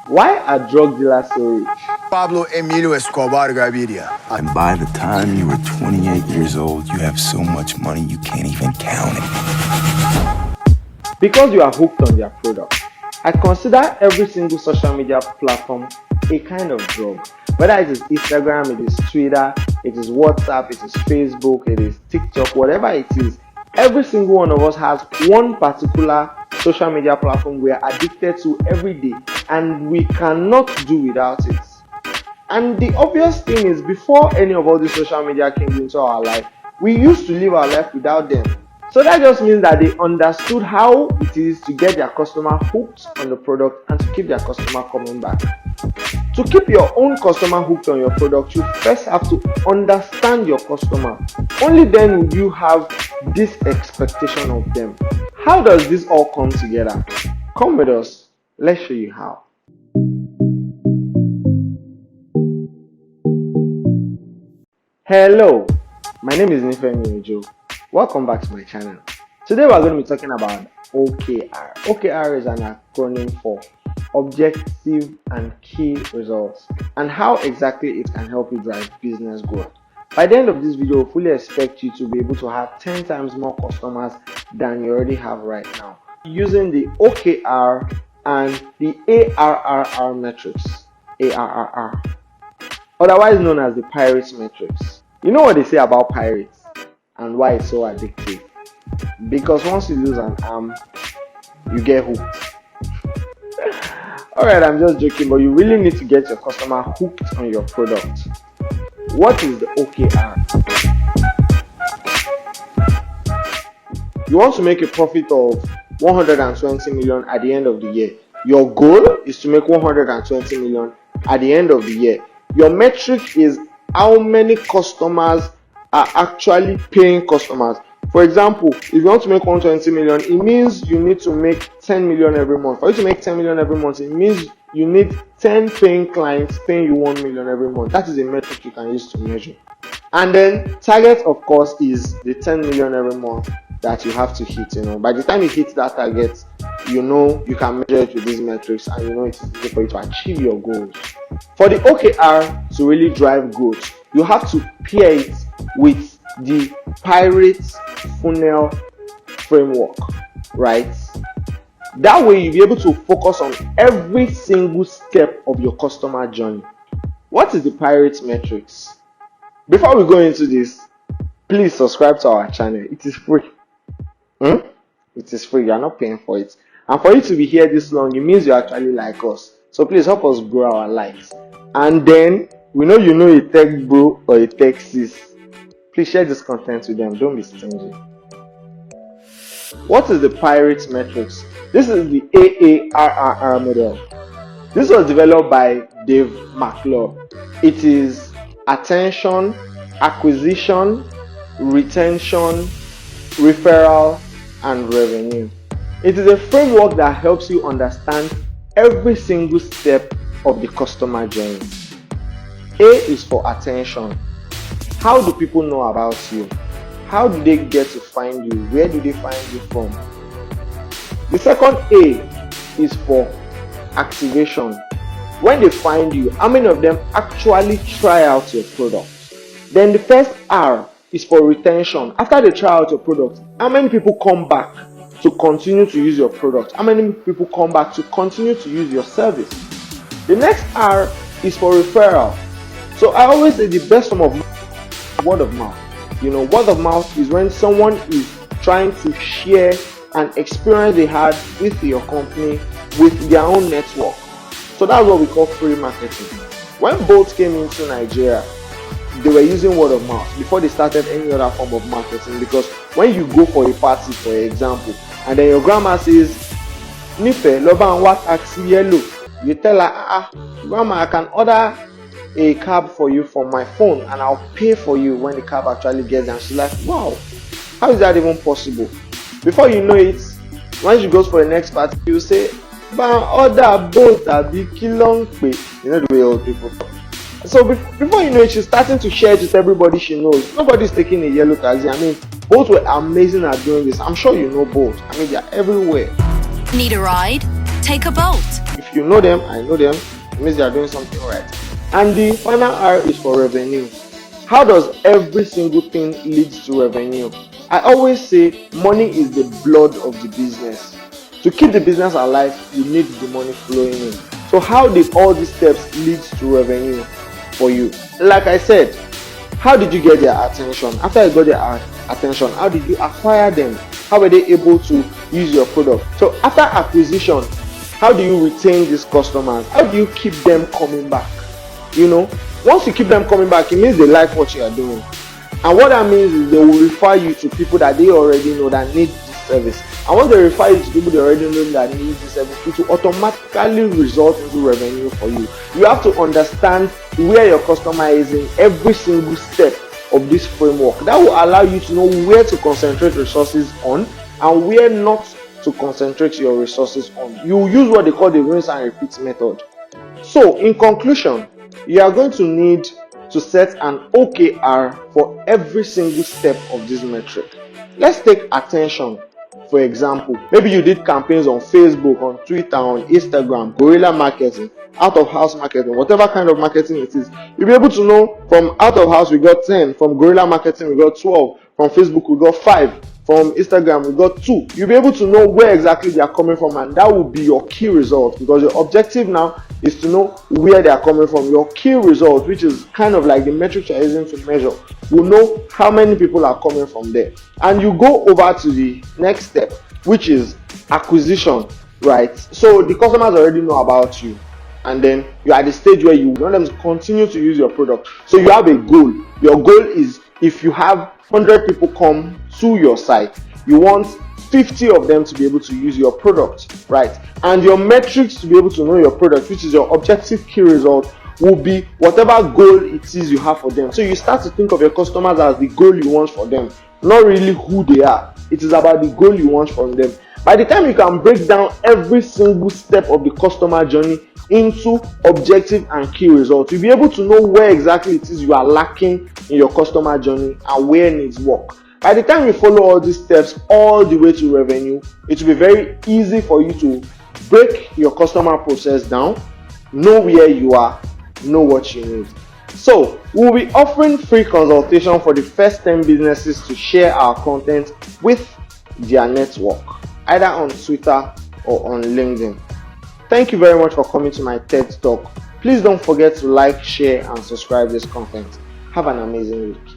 Why are drug dealers so rich? Pablo Emilio Escobar Gaviria. And by the time you were 28 years old, you have so much money you can't even count it. Because you are hooked on their product. I consider every single social media platform a kind of drug. Whether it is Instagram, it is Twitter, it is WhatsApp, it is Facebook, it is TikTok, whatever it is, every single one of us has one particular social media platform we are addicted to every day and we cannot do without it. And the obvious thing is, before any of all these social media came into our life, we used to live our life without them. So that just means that they understood how it is to get their customer hooked on the product and to keep their customer coming back. To keep your own customer hooked on your product, you first have to understand your customer. Only then will you have this expectation of them. How does this all come together? Come with us. Let's show you how. Hello, my name is Nifemi. Welcome back to my channel. Today we are going to be talking about OKR. OKR is an acronym for Objective and Key Results, and how exactly it can help you drive business growth. By the end of this video, we fully expect you to be able to have 10 times more customers than you already have right now, using the OKR and the ARRR metrics. ARRR. Otherwise known as the Pirates metrics. You know what they say about pirates and why it's so addictive? Because once you lose an arm, you get hooked. Alright, I'm just joking, but you really need to get your customer hooked on your product. What is the OKR? You want to make a profit of 120 million at the end of the year. Your goal is to make 120 million at the end of the year. Your metric is how many customers are actually paying customers. For example, if you want to make 120 million, it means you need to make 10 million every month. For you to make 10 million every month, it means you need 10 paying clients paying you 1 million every month. That is a metric you can use to measure. And then target, of course, is the 10 million every month that you have to hit. By the time you hit that target, you can measure it with these metrics, and it is easy for you to achieve your goals. For the OKR to really drive growth, you have to pair it with the Pirates funnel framework, right? That way you'll be able to focus on every single step of your customer journey. What is the Pirates metrics? Before we go into this, please subscribe to our channel. It is free. It is free. You are not paying for it. And for you to be here this long, it means you actually like us. So please help us grow our likes. And then, we know you know a tech bro or a tech sis. Please share this content with them. Don't be stingy. What is the Pirates metrics? This is the AARRR model. This was developed by Dave McClure. It is attention, acquisition, retention, referral, and revenue. It is a framework that helps you understand every single step of the customer journey. A is for attention. How do people know about you? How do they get to find you? Where do they find you from? The second A is for activation. When they find you, how many of them actually try out your product? Then the first R is for retention. After they try out your product, how many people come back to continue to use your product? How many people come back to continue to use your service? The next R is for referral. So I always say the best form of word of mouth. Word of mouth is when someone is trying to share an experience they had with your company with their own network. So that's what we call free marketing. When Bolt came into Nigeria, they were using word of mouth before they started any other form of marketing, because when you go for a party, for example, and then your grandma says, Nife, Loba and what taxi yellow, you tell her, grandma, I can order a cab for you from my phone and I'll pay for you when the cab actually gets there. And she's like, wow, how is that even possible? Before you know it, when she goes for the next party, you say, order Bolt abi kilong pay. You know the way old people talk. So before you know it, she's starting to share it with everybody she knows. Nobody's taking a yellow taxi. Both were amazing at doing this. I'm sure you know Bolt. They're everywhere. Need a ride? Take a Bolt. If If you know them, I know them, it means they are doing something right. And the final R is for revenue. How does every single thing lead to revenue? I always say money is the blood of the business. To keep the business alive, you need the money flowing in. So how did all these steps lead to revenue for you? Like I said, how did you get their attention? After you got their attention, how did you acquire them? How were they able to use your product? So after acquisition, how do you retain these customers? How do you keep them coming back? Once you keep them coming back, it means they like what you are doing. And what that means is they will refer you to people that they already know that need this service. And once they refer you to people they already know that need this service, it will automatically result into revenue for you. You have to understand where your customer is in every single step of this framework. That will allow you to know where to concentrate resources on and where not to concentrate your resources on. You use what they call the rinse and repeat method. So in conclusion, you are going to need to set an OKR for every single step of this metric. Let's take attention. For example, maybe you did campaigns on Facebook, on Twitter, on Instagram, guerrilla marketing, out of house marketing, whatever kind of marketing it is. You'll be able to know from out of house we got 10, from guerrilla marketing we got 12, from Facebook we got 5, from Instagram we got 2. You'll be able to know where exactly they are coming from, and that will be your key result, because your objective now is to know where they are coming from. Your key result, which is kind of like the metric you're using to measure, will know how many people are coming from there. And you go over to the next step, which is acquisition, right? So the customers already know about you, and then you're at the stage where you want them to continue to use your product. So you have a goal. Your goal is, if you have 100 people come to your site, you want 50 of them to be able to use your product, right? And your metrics to be able to know your product, which is your objective key result, will be whatever goal it is you have for them. So you start to think of your customers as the goal you want for them, not really who they are. It is about the goal you want from them. By the time you can break down every single step of the customer journey into objective and key results, you'll be able to know where exactly it is you are lacking in your customer journey and where needs work. By the time you follow all these steps all the way to revenue, it will be very easy for you to break your customer process down, know where you are, know what you need. So we'll be offering free consultation for the first 10 businesses to share our content with their network, either on Twitter or on LinkedIn. Thank you very much for coming to my TED Talk. Please don't forget to like, share, and subscribe this content. Have an amazing week.